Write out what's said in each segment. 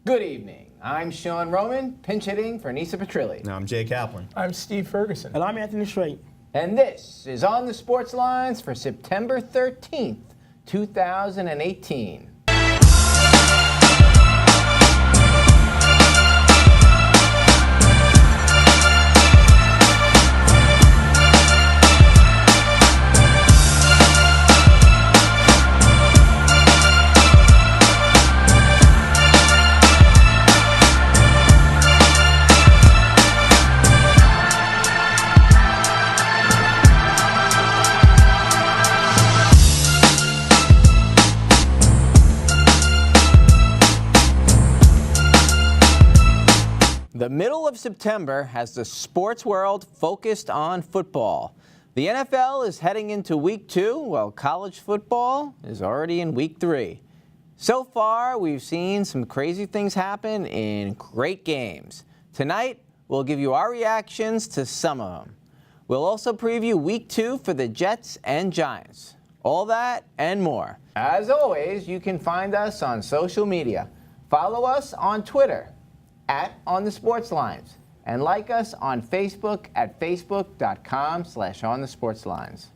Good evening. I'm Sean Roman, pinch hitting for Nisa Petrilli. I'm Jay Kaplan. I'm Steve Ferguson. And I'm Anthony Strait. And this is On the Sports Lines for September 13th, 2018. The middle of September has the sports world focused on football. The NFL is heading into week 2, while college football is already in week 3. So far, we've seen some crazy things happen in great games. Tonight, we'll give you our reactions to some of them. We'll also preview week 2 for the Jets and Giants. All that and more. As always, you can find us on social media. Follow us on Twitter @OnTheSportsLines, and like us on Facebook at facebook.com/OnTheSportsLines.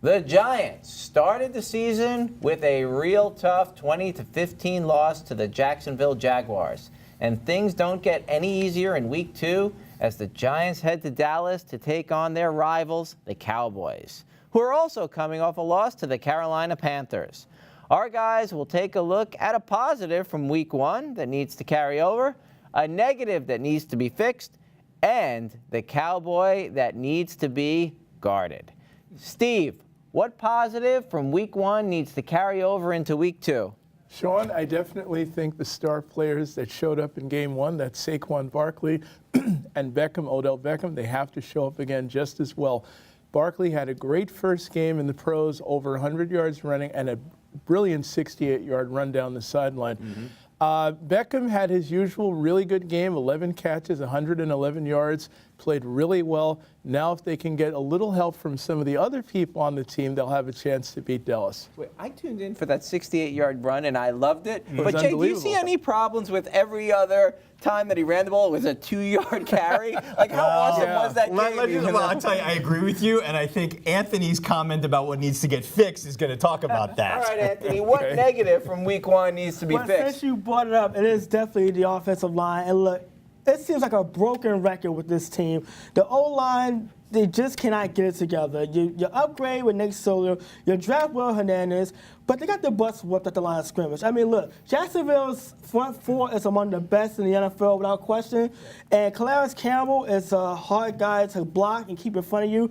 The Giants started the season with a real tough 20-15 loss to the Jacksonville Jaguars. And things don't get any easier in week 2 as the Giants head to Dallas to take on their rivals, the Cowboys, who are also coming off a loss to the Carolina Panthers. Our guys will take a look at a positive from week 1 that needs to carry over, a negative that needs to be fixed, and the Cowboy that needs to be guarded. Steve, what positive from week 1 needs to carry over into week 2? Sean, I definitely think the star players that showed up in game 1, that's Saquon Barkley and Beckham, Odell Beckham, they have to show up again just as well. Barkley had a great first game in the pros, over 100 yards running, and a brilliant 68-yard run down the sideline. Beckham had his usual really good game, 11 catches, 111 yards, played really well. Now if they can get a little help from some of the other people on the team, they'll have a chance to beat Dallas. Wait, I tuned in for that 68-yard run, and I loved it. But, Jay, do you unbelievable. see any problems with every other time that he ran the ball? It was a 2-yard carry? Like, how awesome was that game? I'll tell you, I agree with you, and I think Anthony's comment about what needs to get fixed is going to talk about that. All right, Anthony, what negative from week 1 needs to be Well, fixed? since you brought it up, it is definitely the offensive line. And look, it seems like a broken record with this team. The O-line, they just cannot get it together. You upgrade with Nick Solo, you draft Will Hernandez, but they got the butts whooped at the line of scrimmage. I mean, look, Jacksonville's front 4 is among the best in the NFL without question, and Calais Campbell is a hard guy to block and keep in front of you.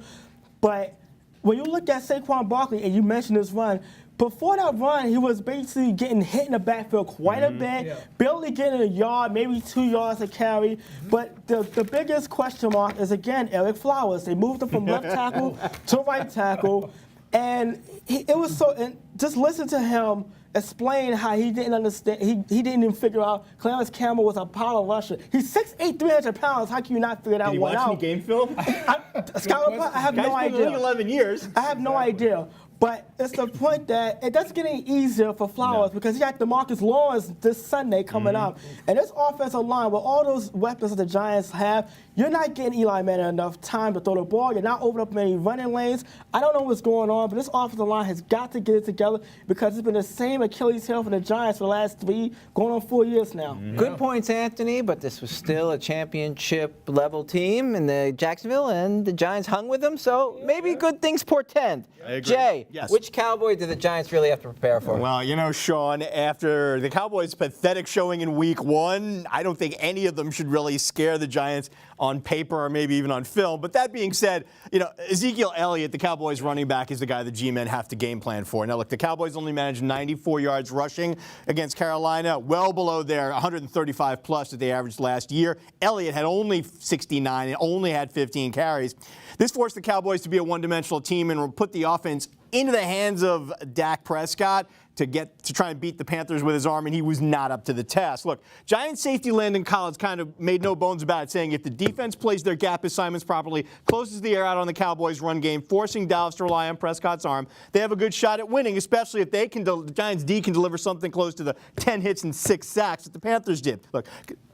But when you look at Saquon Barkley, and you mentioned this run, before that run, he was basically getting hit in the backfield quite a bit, barely getting a yard, maybe 2 yards to carry. But the biggest question mark is, again, Eric Flowers. They moved him from left tackle to right tackle. And it was so, and just listen to him explain how he didn't understand, he didn't even figure out Clarence Campbell was a power rusher. He's 6'8", 300 pounds. How can you not figure that Did you one out? watch any game film? I have no Guy's been in the idea. league 11 years. I have no idea. But it's the point that it doesn't get any easier for Flowers because he got DeMarcus Lawrence this Sunday coming up. And this offensive line, with all those weapons that the Giants have, you're not getting Eli Manning enough time to throw the ball. You're not opening up many running lanes. I don't know what's going on, but this offensive line has got to get it together because it's been the same Achilles heel for the Giants for the last 3, going on 4 years now. Good points, Anthony, but this was still a championship-level team in the Jacksonville, and the Giants hung with them, so maybe good things portend. I agree. Jay, Yes. which Cowboy do the Giants really have to prepare for? Well, you know, Sean, after the Cowboys' pathetic showing in week 1, I don't think any of them should really scare the Giants on paper or maybe even on film. But that being said, you know, Ezekiel Elliott, the Cowboys running back, is the guy the G-men have to game plan for. Now, look, the Cowboys only managed 94 yards rushing against Carolina, well below their 135 plus that they averaged last year. Elliott had only 69 and only had 15 carries. This forced the Cowboys to be a one-dimensional team and put the offense into the hands of Dak Prescott. to try and beat the Panthers with his arm, and he was not up to the task. Look, Giants safety Landon Collins kind of made no bones about it, saying if the defense plays their gap assignments properly, closes the air out on the Cowboys' run game, forcing Dallas to rely on Prescott's arm, they have a good shot at winning, especially if they can. The Giants D can deliver something close to the 10 hits and 6 sacks that the Panthers did. Look,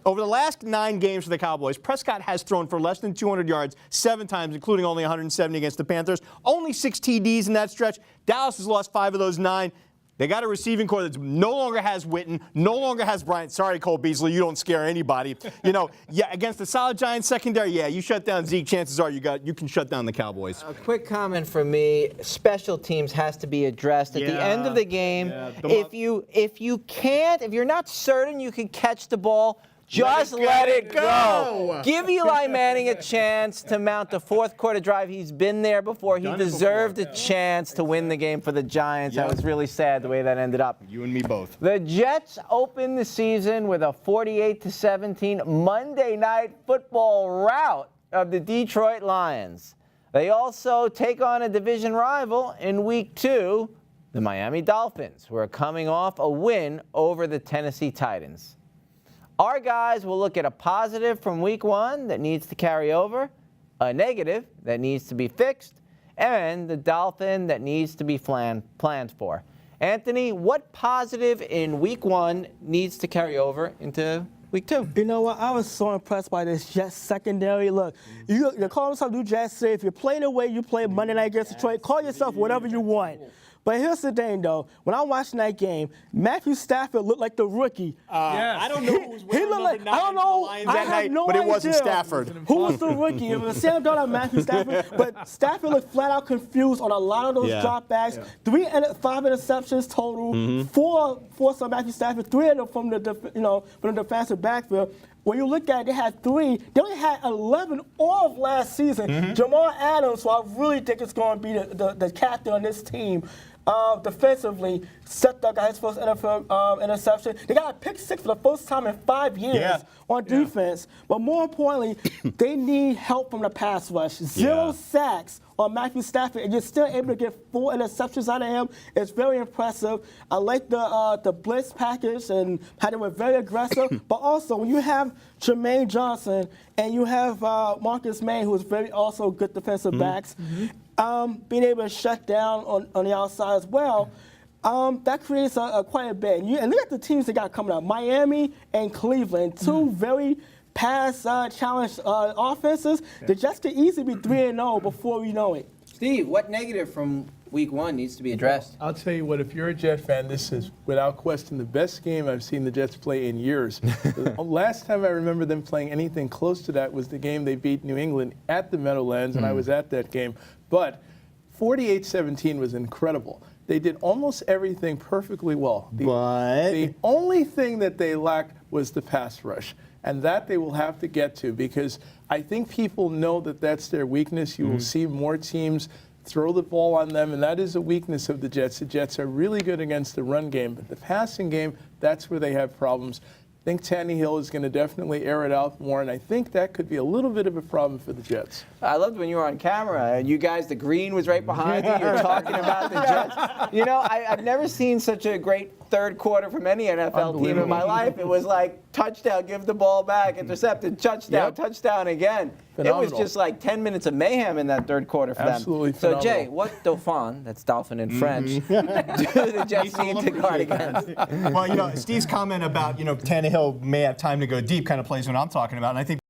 over the last 9 games for the Cowboys, Prescott has thrown for less than 200 yards 7 times, including only 170 against the Panthers. Only 6 TDs in that stretch. Dallas has lost 5 of those 9. They got a receiving corps that no longer has Witten, no longer has Bryant. Sorry, Cole Beasley, you don't scare anybody. Against the solid Giants secondary, you shut down Zeke, chances are you can shut down the Cowboys. A quick comment from me: special teams has to be addressed at the end of the game. If you're not certain you can catch the ball, just let it go. Give Eli Manning a chance to mount the fourth quarter drive. He's been there before. He deserved a chance to win the game for the Giants. That was really sad the way that ended up. You and me both. The Jets opened the season with a 48-17 Monday Night Football rout of the Detroit Lions. They also take on a division rival in Week 2, the Miami Dolphins, who are coming off a win over the Tennessee Titans. Our guys will look at a positive from Week 1 that needs to carry over, a negative that needs to be fixed, and the Dolphin that needs to be planned for. Anthony, what positive in Week 1 needs to carry over into Week 2? You know what? I was so impressed by this Jets secondary. Look, you call yourself New Jets. Say if you play the way you play Monday night against Detroit, call yourself whatever you want. But here's the thing, though. When I watched that game, Matthew Stafford looked like the rookie. I don't know who was wearing number 9 I don't know. Lions that night, but it wasn't Stafford. Who was the rookie? It was Sam Darnold, Matthew Stafford. But Stafford looked flat out confused on a lot of those dropbacks. 5 interceptions total. 4 from Matthew Stafford. 3 of them from the defensive backfield. When you look at it, they had 3. They only had 11 all of last season. Jamal Adams, who I really think is going to be the captain on this team, defensively, got his first NFL interception. They got a pick 6 for the first time in 5 years on defense. But more importantly, they need help from the pass rush. 0 sacks on Matthew Stafford, and you're still able to get 4 interceptions out of him. It's very impressive. I like the blitz package and how they were very aggressive. But also, when you have Jermaine Johnson and you have Marcus May, who is very also good defensive backs, being able to shut down on the outside as well, that creates quite a bit. And look at the teams they got coming up. Miami and Cleveland, 2 very pass-challenged offenses. The Jets could easily be 3-0 before we know it. Steve, what negative from Week 1 needs to be addressed? I'll tell you what, if you're a Jet fan, this is without question the best game I've seen the Jets play in years. The last time I remember them playing anything close to that was the game they beat New England at the Meadowlands, and I was at that game. But 48-17 was incredible. They did almost everything perfectly well. The only thing that they lacked was the pass rush. And that they will have to get to, because I think people know that that's their weakness. You will see more teams throw the ball on them, and that is a weakness of the Jets. The Jets are really good against the run game, but the passing game, that's where they have problems. I think Tannehill is going to definitely air it out more, and I think that could be a little bit of a problem for the Jets. I loved when you were on camera, and you guys, the green was right behind you. You're talking about the Jets. I've never seen such a great third quarter from any NFL team in my life. It was like touchdown, give the ball back, intercepted, touchdown, touchdown again. Phenomenal. It was just like 10 minutes of mayhem in that third quarter for them. Absolutely So, phenomenal. Jay, what Dauphin, that's dolphin in French, do the Jets need to guard against? Well, Steve's comment about, Tannehill may have time to go deep kind of plays what I'm talking about, and I think